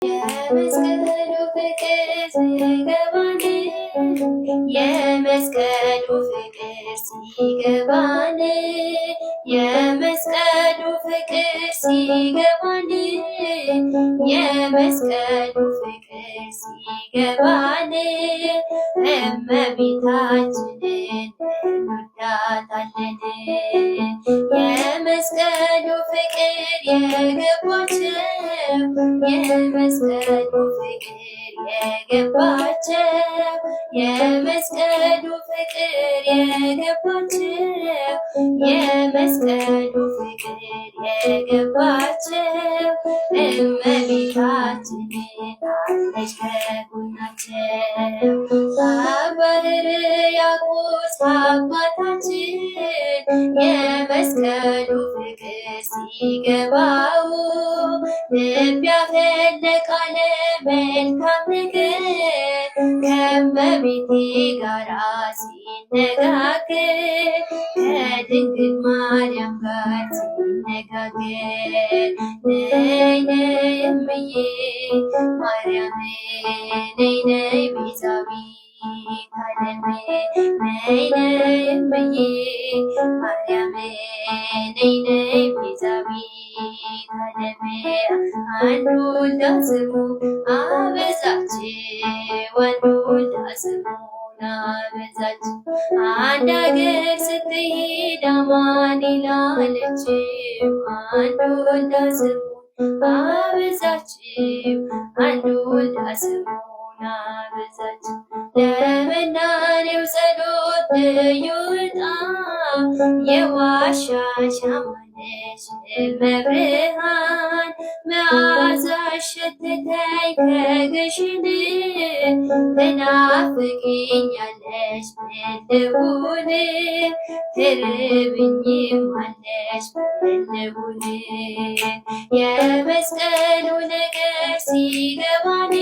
የመስቀሉ ፍቅር ሲገባን የመስቀሉ ፍቅር ሲገባን የመስቀሉ ፍቅር ሲገባን የመስቀሉ ፍቅር ሲገባን እመቤታችንን እንወዳታለን። የመስቀሉ ፍቅር የገባቸው የመስቀሉ ፍቅር የገባቸው የመስቀሉ ፍቅር የገባቸው የመስቀሉ ፍቅር የገባቸው እመቤታችንን አለች ከጎናቸው። አባ ሕርያቆስ አባታችን የመስቀሉ ፍቅር ሲገባው ልብ ያፈለቃል መልካም ነገር ከእመቤቴ ጋራ ሲነጋገር ከድንግል ማርያም ጋር ሲነጋገር ነይ ነይ እምዬ ማርያም ነይ ነይ ቤዛዊተ ዓለም ነይ ነይ እምዬ ማርያም ነይ ነይ ቤዛዊተ ዓለም አንድ ወልዳ ስሙን አበዛችው አንድ ወልዳ ስሙን አበዛችው አንድ አገር ስትሄድ አማኑኤል አለችው አንድ ወልዳ ስሙን አበዛችው አንድ ወልዳ ስሙን አበዛችው ለመናኔው ጸሎት ልዩ ዕጣን የዋሻ ሻማ ነሽ እመብርሃን መዓዛሽ ሸተተኝ ከግሽን ትናፍቂኛለሽ በልሁን ትርብኝማለሽ በልሁን የመስቀሉ ነገር ሲገባን